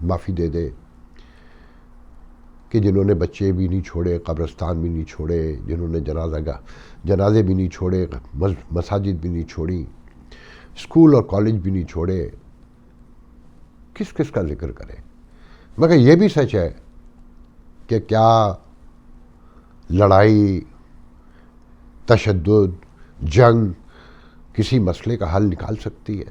معافی دے دے کہ جنہوں نے بچے بھی نہیں چھوڑے، قبرستان بھی نہیں چھوڑے، جنہوں نے جنازے بھی نہیں چھوڑے، مساجد بھی نہیں چھوڑی، اسکول اور کالج بھی نہیں چھوڑے، کس کس کا ذکر کرے؟ مگر یہ بھی سچ ہے کہ کیا لڑائی، تشدد، جنگ کسی مسئلے کا حل نکال سکتی ہے؟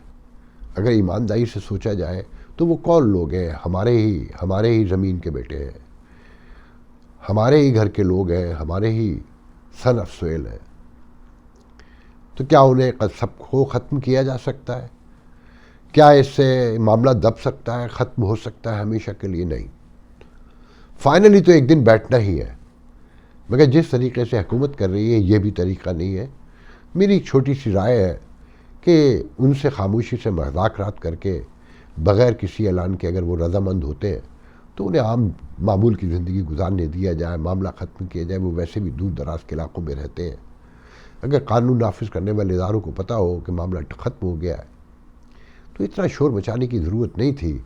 اگر ایمانداری سے سوچا جائے تو وہ کون لوگ ہیں؟ ہمارے ہی زمین کے بیٹے ہیں، ہمارے ہی گھر کے لوگ ہیں، ہمارے ہی سن آف سویل ہیں، تو کیا انہیں سب کو ختم کیا جا سکتا ہے؟ کیا اس سے معاملہ دب سکتا ہے، ختم ہو سکتا ہے ہمیشہ کے لیے؟ نہیں، فائنلی تو ایک دن بیٹھنا ہی ہے، مگر جس طریقے سے حکومت کر رہی ہے یہ بھی طریقہ نہیں ہے۔ میری ایک چھوٹی سی رائے ہے کہ ان سے خاموشی سے مذاکرات کر کے بغیر کسی اعلان کے اگر وہ رضامند ہوتے ہیں تو انہیں عام معمول کی زندگی گزارنے دیا جائے، معاملہ ختم کیا جائے۔ وہ ویسے بھی دور دراز کے علاقوں میں رہتے ہیں، اگر قانون نافذ کرنے والے اداروں کو پتہ ہو کہ معاملہ ختم ہو گیا ہے تو اتنا شور مچانے کی ضرورت نہیں تھی،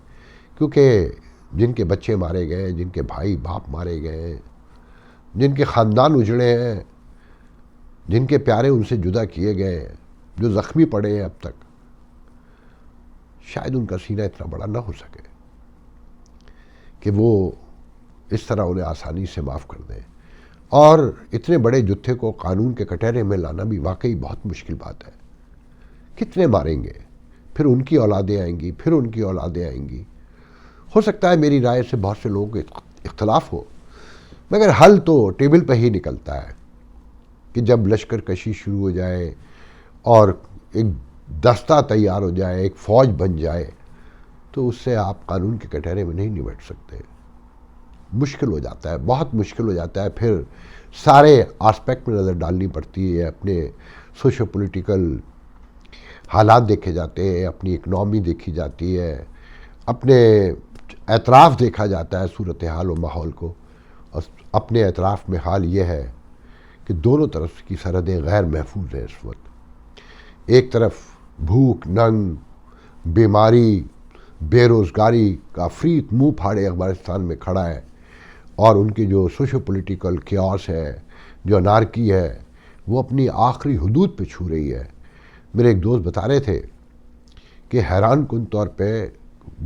کیونکہ جن کے بچے مارے گئے، جن کے بھائی باپ مارے گئے، جن کے خاندان اجڑے ہیں، جن کے پیارے ان سے جدا کیے گئے، جو زخمی پڑے ہیں اب تک، شاید ان کا سینہ اتنا بڑا نہ ہو سکے کہ وہ اس طرح انہیں آسانی سے معاف کر دیں۔ اور اتنے بڑے جتھے کو قانون کے کٹہرے میں لانا بھی واقعی بہت مشکل بات ہے۔ کتنے ماریں گے؟ پھر ان کی اولادیں آئیں گی، پھر ان کی اولادیں آئیں گی۔ ہو سکتا ہے میری رائے سے بہت سے لوگوں کو اختلاف ہو، مگر حل تو ٹیبل پہ ہی نکلتا ہے کہ جب لشکر کشی شروع ہو جائے اور ایک دستہ تیار ہو جائے، ایک فوج بن جائے، تو اس سے آپ قانون کے کٹہرے میں نہیں نمٹ سکتے۔ مشکل ہو جاتا ہے، بہت مشکل ہو جاتا ہے۔ پھر سارے آسپیکٹ میں نظر ڈالنی پڑتی ہے، اپنے سوشو پولیٹیکل حالات دیکھے جاتے ہیں، اپنی اکنامی دیکھی جاتی ہے، اپنے اعتراف دیکھا جاتا ہے صورتحال و ماحول کو، اور اپنے اعتراف میں حال یہ ہے کہ دونوں طرف کی سرحدیں غیر محفوظ ہیں اس وقت۔ ایک طرف بھوک، ننگ، بیماری، بے روزگاری کا افریت منہ پھاڑے افغانستان میں کھڑا ہے، اور ان کی جو سوشو پولیٹیکل کیاس ہے، جو انارکی ہے، وہ اپنی آخری حدود پہ چھو رہی ہے۔ میرے ایک دوست بتا رہے تھے کہ حیران کن طور پہ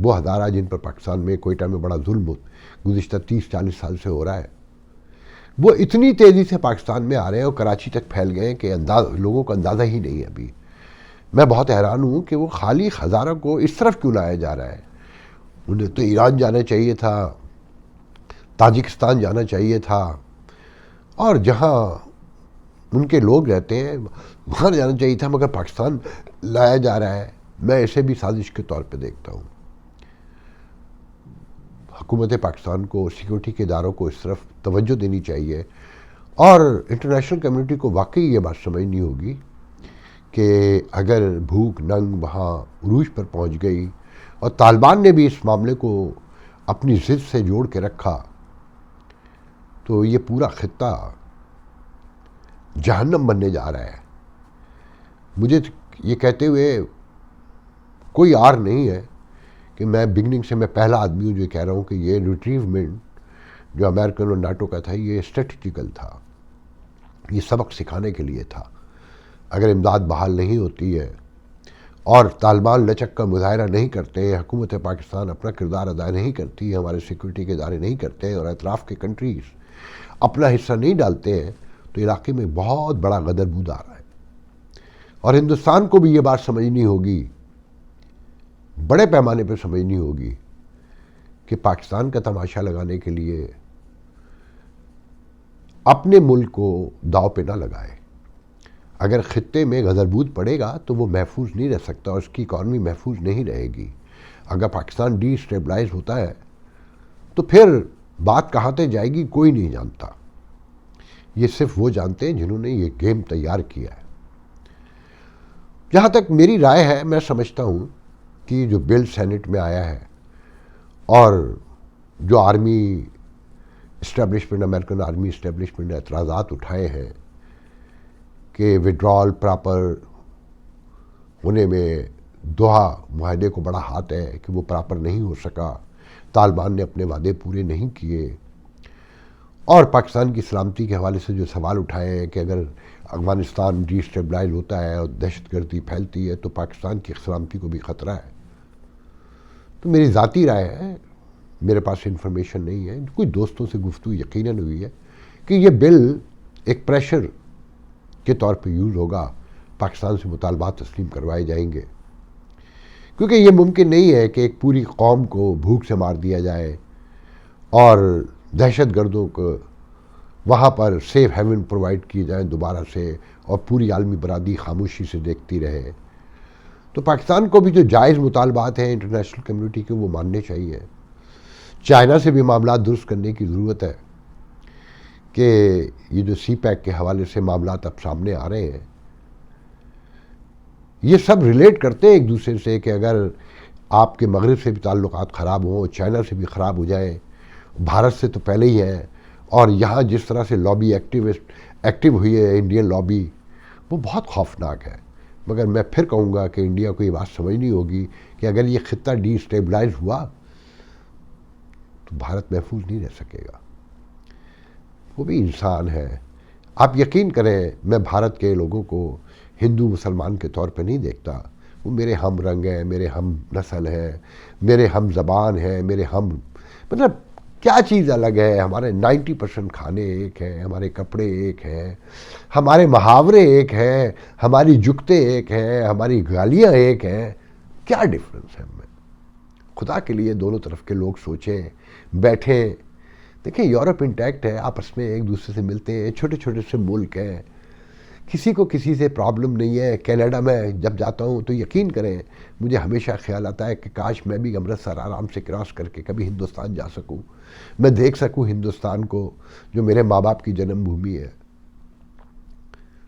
وہ ہزارہ جن پر پاکستان میں کوئٹہ میں بڑا ظلم گزشتہ 30-40 سال سے ہو رہا ہے، وہ اتنی تیزی سے پاکستان میں آ رہے ہیں اور کراچی تک پھیل گئے ہیں کہ لوگوں کو اندازہ ہی نہیں ہے ابھی۔ میں بہت حیران ہوں کہ وہ خالی ہزارہ کو اس طرف کیوں لایا جا رہا ہے؟ انہیں تو ایران جانا چاہیے تھا، تاجکستان جانا چاہیے تھا، اور جہاں ان کے لوگ رہتے ہیں وہاں جانا چاہیے تھا، مگر پاکستان لایا جا رہا ہے۔ میں اسے بھی سازش کے طور پہ دیکھتا ہوں۔ حکومت پاکستان کو، سیکورٹی کے اداروں کو اس طرف توجہ دینی چاہیے، اور انٹرنیشنل کمیونٹی کو واقعی یہ بات سمجھنی ہوگی کہ اگر بھوک ننگ وہاں عروج پر پہنچ گئی اور طالبان نے بھی اس معاملے کو اپنی ضد سے جوڑ کے رکھا، تو یہ پورا خطہ جہنم بننے جا رہا ہے۔ مجھے یہ کہتے ہوئے کوئی عار نہیں ہے کہ میں بگننگ سے میں پہلا آدمی ہوں جو کہہ رہا ہوں کہ یہ ریٹریومنٹ جو امریکن اور ناٹو کا تھا یہ اسٹریٹجیکل تھا، یہ سبق سکھانے کے لیے تھا۔ اگر امداد بحال نہیں ہوتی ہے اور طالبان لچک کا مظاہرہ نہیں کرتے ہیں، حکومت پاکستان اپنا کردار ادا نہیں کرتی ہے، ہمارے سیکورٹی کے ادارے نہیں کرتے ہیں، اور اطراف کے کنٹریز اپنا حصہ نہیں ڈالتے ہیں، تو علاقے میں بہت بڑا غدر بود آ رہا ہے۔ اور ہندوستان کو بھی یہ بات سمجھنی ہوگی، بڑے پیمانے پہ سمجھنی ہوگی کہ پاکستان کا تماشا لگانے کے لیے اپنے ملک کو داؤ پہ نہ لگائے۔ اگر خطے میں غدر بود پڑے گا تو وہ محفوظ نہیں رہ سکتا، اور اس کی اکانومی محفوظ نہیں رہے گی۔ اگر پاکستان ڈی اسٹیبلائز ہوتا ہے تو پھر بات کہاں تک جائے گی کوئی نہیں جانتا۔ یہ صرف وہ جانتے ہیں جنہوں نے یہ گیم تیار کیا ہے۔ جہاں تک میری رائے ہے، میں سمجھتا ہوں کہ جو بل سینٹ میں آیا ہے اور جو army establishment, American army establishment نے اعتراضات اٹھائے ہیں کہ وڈرال پراپر ہونے میں دوحہ معاہدے کو بڑا ہاتھ ہے کہ وہ پراپر نہیں ہو سکا، طالبان نے اپنے وعدے پورے نہیں کیے، اور پاکستان کی سلامتی کے حوالے سے جو سوال اٹھائے ہیں کہ اگر افغانستان ڈی اسٹیبلائز ہوتا ہے اور دہشت گردی پھیلتی ہے تو پاکستان کی سلامتی کو بھی خطرہ ہے. تو میری ذاتی رائے ہے، میرے پاس انفارمیشن نہیں ہے، کچھ دوستوں سے گفتگو یقیناً ہوئی ہے کہ یہ بل ایک پریشر کے طور پہ یوز ہوگا، پاکستان سے مطالبات تسلیم کروائے جائیں گے، کیونکہ یہ ممکن نہیں ہے کہ ایک پوری قوم کو بھوک سے مار دیا جائے اور دہشت گردوں کو وہاں پر سیف ہیون پرووائڈ کیے جائیں دوبارہ سے، اور پوری عالمی برادری خاموشی سے دیکھتی رہے. تو پاکستان کو بھی جو جائز مطالبات ہیں انٹرنیشنل کمیونٹی کے وہ ماننے چاہیے. چائنا سے بھی معاملات درست کرنے کی ضرورت ہے کہ یہ جو سی پیک کے حوالے سے معاملات اب سامنے آ رہے ہیں یہ سب ریلیٹ کرتے ہیں ایک دوسرے سے، کہ اگر آپ کے مغرب سے بھی تعلقات خراب ہوں، چائنا سے بھی خراب ہو جائیں، بھارت سے تو پہلے ہی ہیں، اور یہاں جس طرح سے لابی ایکٹیو ہوئی ہے انڈین لابی، وہ بہت خوفناک ہے. مگر میں پھر کہوں گا کہ انڈیا کو یہ بات سمجھنی ہوگی کہ اگر یہ خطہ ڈی اسٹیبلائز ہوا تو بھارت محفوظ نہیں رہ سکے گا. وہ بھی انسان ہے. آپ یقین کریں میں بھارت کے لوگوں کو ہندو مسلمان کے طور پہ نہیں دیکھتا، وہ میرے ہم رنگ ہیں، میرے ہم نسل ہیں، میرے ہم زبان ہیں، میرے ہم مطلب کیا چیز الگ ہے. ہمارے 90% کھانے ایک ہیں، ہمارے کپڑے ایک ہیں، ہمارے محاورے ایک ہیں، ہماری جگتے ایک ہیں، ہماری گالیاں ایک ہیں. کیا ڈفرنس ہے ہم میں؟ خدا کے لیے دونوں طرف کے لوگ سوچیں، بیٹھیں. دیکھیں یورپ انٹیکٹ ہے، آپس میں ایک دوسرے سے ملتے ہیں، چھوٹے چھوٹے سے ملک ہیں، کسی کو کسی سے پرابلم نہیں ہے. کینیڈا میں جب جاتا ہوں تو یقین کریں مجھے ہمیشہ خیال آتا ہے کہ کاش میں بھی امرتسر آرام سے کراس کر کے کبھی ہندوستان جا سکوں، میں دیکھ سکوں ہندوستان کو جو میرے ماں باپ کی جنم بھومی ہے.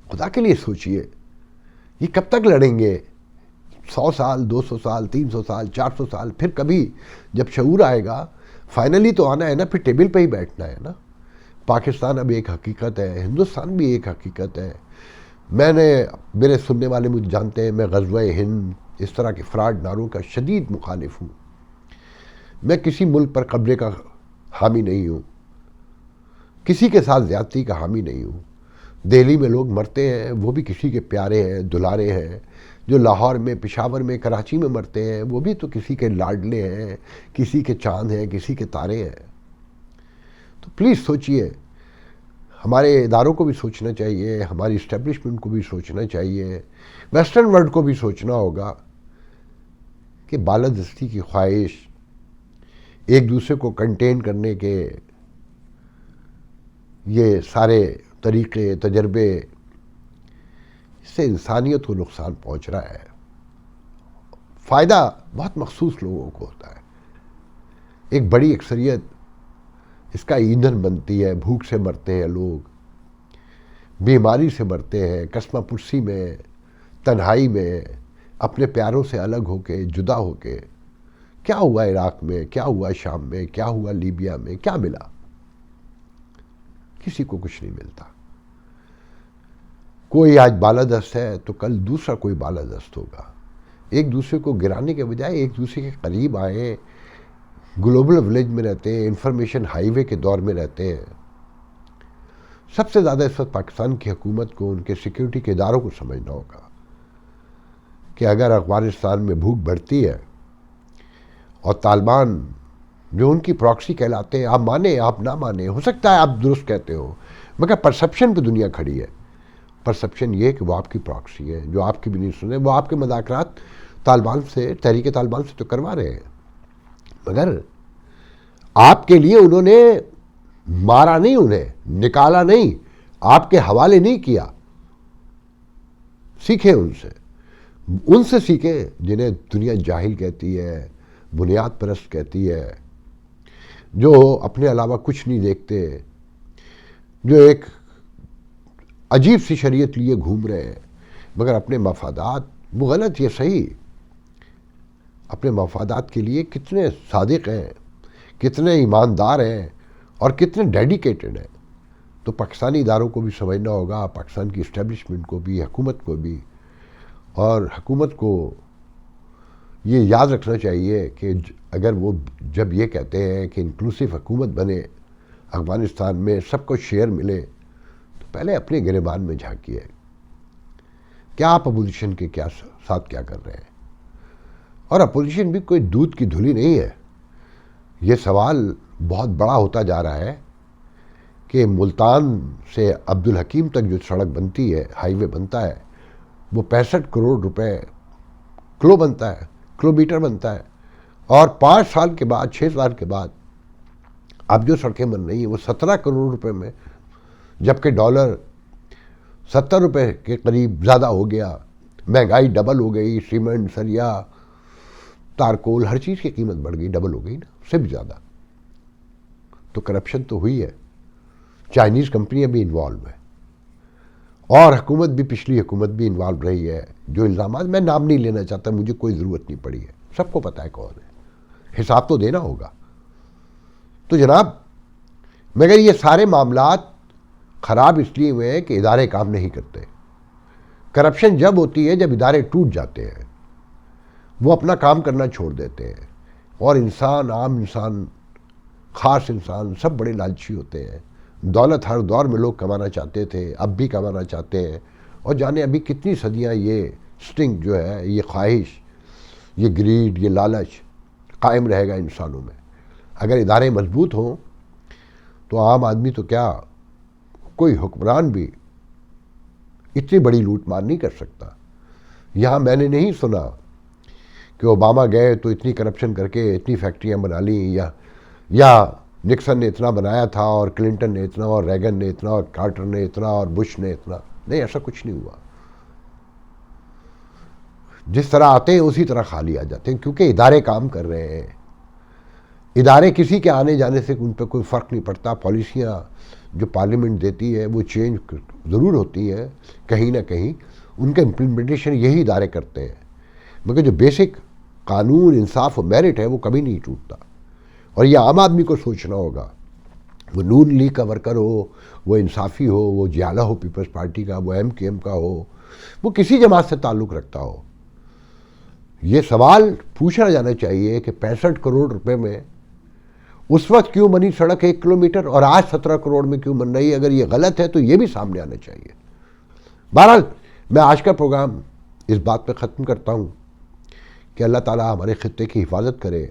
خدا کے لیے سوچئے یہ کب تک لڑیں گے؟ 100 سال، 200 سال، 300 سال، 400 سال، پھر کبھی جب شعور آئے گا فائنلی تو آنا ہے نا، پھر ٹیبل پہ ہی بیٹھنا ہے نا. پاکستان اب ایک حقیقت ہے، ہندوستان بھی ایک حقیقت ہے. میرے سننے والے مجھے جانتے ہیں میں غزوہ ہند اس طرح کے فراڈ نعروں کا شدید مخالف ہوں. میں کسی ملک پر قبضے کا حامی نہیں ہوں، کسی کے ساتھ زیادتی کا حامی نہیں ہوں. دہلی میں لوگ مرتے ہیں وہ بھی کسی کے پیارے ہیں، دلارے ہیں. جو لاہور میں، پشاور میں، کراچی میں مرتے ہیں وہ بھی تو کسی کے لاڈلے ہیں، کسی کے چاند ہیں، کسی کے تارے ہیں. تو پلیز سوچئے، ہمارے اداروں کو بھی سوچنا چاہیے، ہماری اسٹیبلشمنٹ کو بھی سوچنا چاہیے، ویسٹرن ورلڈ کو بھی سوچنا ہوگا کہ بالادستی کی خواہش، ایک دوسرے کو کنٹین کرنے کے یہ سارے طریقے، تجربے، اس سے انسانیت کو نقصان پہنچ رہا ہے. فائدہ بہت مخصوص لوگوں کو ہوتا ہے، ایک بڑی اکثریت اس کا ایندھن بنتی ہے. بھوک سے مرتے ہیں لوگ، بیماری سے مرتے ہیں، کسمہ پرسی میں، تنہائی میں، اپنے پیاروں سے الگ ہو کے، جدا ہو کے. کیا ہوا عراق میں، کیا ہوا شام میں، کیا ہوا لیبیا میں، کیا ملا؟ کسی کو کچھ نہیں ملتا. کوئی آج بالادست ہے تو کل دوسرا کوئی بالادست ہوگا. ایک دوسرے کو گرانے کے بجائے ایک دوسرے کے قریب آئیں. گلوبل ولیج میں رہتے ہیں، انفارمیشن ہائی وے کے دور میں رہتے ہیں. سب سے زیادہ اس وقت پاکستان کی حکومت کو ان کے سیکیورٹی کے اداروں کو سمجھنا ہوگا کہ اگر افغانستان میں بھوک بڑھتی ہے اور طالبان جو ان کی پراکسی کہلاتے ہیں، آپ مانیں آپ نہ مانیں، ہو سکتا ہے آپ درست کہتے ہو، مگر پرسپشن پہ دنیا کھڑی ہے. پرسپشن یہ کہ وہ آپ کی پراکسی ہے، جو آپ کی بھی نہیں سنے، وہ آپ کے مذاکرات طالبان سے، تحریک طالبان سے تو کروا رہے ہیں، مگر آپ کے لیے انہوں نے مارا نہیں، انہیں نکالا نہیں، آپ کے حوالے نہیں کیا. سیکھیں ان سے سیکھیں جنہیں دنیا جاہل کہتی ہے، بنیاد پرست کہتی ہے، جو اپنے علاوہ کچھ نہیں دیکھتے، جو ایک عجیب سی شریعت لیے گھوم رہے ہیں مگر اپنے مفادات، وہ غلط یہ صحیح، اپنے مفادات کے لیے کتنے صادق ہیں، کتنے ایماندار ہیں اور کتنے ڈیڈیکیٹڈ ہیں. تو پاکستانی اداروں کو بھی سمجھنا ہوگا، پاکستان کی اسٹیبلشمنٹ کو بھی، حکومت کو بھی. اور حکومت کو یہ یاد رکھنا چاہیے کہ اگر وہ جب یہ کہتے ہیں کہ انکلوسیو حکومت بنے افغانستان میں سب کو شیئر ملے، تو پہلے اپنے گریبان میں جھانکیے، کیا آپ اپوزیشن کے ساتھ کیا کر رہے ہیں؟ اور اپوزیشن بھی کوئی دودھ کی دھلی نہیں ہے۔ یہ سوال بہت بڑا ہوتا جا رہا ہے کہ ملتان سے عبدالحکیم تک جو سڑک بنتی ہے، ہائی وے بنتا ہے، وہ 65 کروڑ روپے کلو بنتا ہے، کلو میٹر بنتا ہے، اور 5 سال کے بعد 6 سال کے بعد اب جو سڑکیں بن رہی ہیں وہ 17 کروڑ روپے میں، جبکہ ڈالر 70 روپے کے قریب زیادہ ہو گیا، مہنگائی ڈبل ہو گئی، سیمنٹ، سریا، تارکول، ہر چیز کی قیمت بڑھ گئی، ڈبل ہو گئی نا، اس سے بھی زیادہ۔ تو کرپشن تو ہوئی ہے، چائنیز کمپنیاں بھی انوالو ہیں، اور حکومت بھی، پچھلی حکومت بھی انوالو رہی ہے۔ جو الزامات، میں نام نہیں لینا چاہتا، مجھے کوئی ضرورت نہیں پڑی ہے، سب کو پتہ ہے کون ہے، حساب تو دینا ہوگا۔ تو جناب، مگر یہ سارے معاملات خراب اس لیے ہوئے ہیں کہ ادارے کام نہیں کرتے۔ کرپشن جب ہوتی ہے جب ادارے ٹوٹ جاتے ہیں، وہ اپنا کام کرنا چھوڑ دیتے ہیں، اور انسان، عام انسان، خاص انسان، سب بڑے لالچی ہوتے ہیں۔ دولت ہر دور میں لوگ کمانا چاہتے تھے، اب بھی کمانا چاہتے ہیں، اور جانے ابھی کتنی صدیاں یہ سٹنگ جو ہے، یہ خواہش، یہ گریڈ، یہ لالچ قائم رہے گا انسانوں میں۔ اگر ادارے مضبوط ہوں تو عام آدمی تو کیا، کوئی حکمران بھی اتنی بڑی لوٹ مار نہیں کر سکتا۔ یہاں میں نے نہیں سنا کہ اوباما گئے تو اتنی کرپشن کر کے اتنی فیکٹریاں بنا لیں، یا نکسن نے اتنا بنایا تھا، اور کلنٹن نے اتنا، اور ریگن نے اتنا، اور کارٹر نے اتنا، اور بش نے اتنا۔ نہیں، ایسا کچھ نہیں ہوا۔ جس طرح آتے ہیں اسی طرح خالی آ جاتے ہیں، کیونکہ ادارے کام کر رہے ہیں۔ ادارے کسی کے آنے جانے سے ان پہ کوئی فرق نہیں پڑتا۔ پالیسیاں جو پارلیمنٹ دیتی ہے وہ چینج ضرور ہوتی ہیں کہیں نہ کہیں، ان کا امپلیمنٹیشن یہی ادارے کرتے ہیں، مگر جو بیسک قانون، انصاف و میرٹ ہے وہ کبھی نہیں ٹوٹتا۔ اور یہ عام آدمی کو سوچنا ہوگا، وہ نون لیگ کا ورکر ہو، وہ انصافی ہو، وہ جیالہ ہو پیپلز پارٹی کا، وہ ایم کیو ایم کا ہو، وہ کسی جماعت سے تعلق رکھتا ہو، یہ سوال پوچھا جانا چاہیے کہ 65 کروڑ روپے میں اس وقت کیوں بنی سڑک 1 کلومیٹر، اور آج 17 کروڑ میں کیوں بن رہی ہے؟ اگر یہ غلط ہے تو یہ بھی سامنے آنا چاہیے۔ بہرحال، میں آج کا پروگرام اس بات پہ ختم کرتا ہوں کہ اللہ تعالیٰ ہمارے خطے کی حفاظت کرے،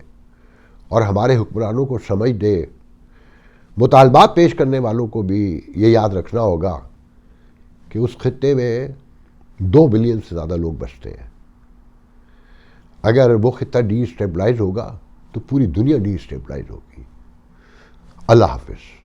اور ہمارے حکمرانوں کو سمجھ دے۔ مطالبات پیش کرنے والوں کو بھی یہ یاد رکھنا ہوگا کہ اس خطے میں 2 بلین سے زیادہ لوگ بستے ہیں۔ اگر وہ خطہ ڈی اسٹیبلائز ہوگا تو پوری دنیا ڈی اسٹیبلائز ہوگی۔ اللہ حافظ۔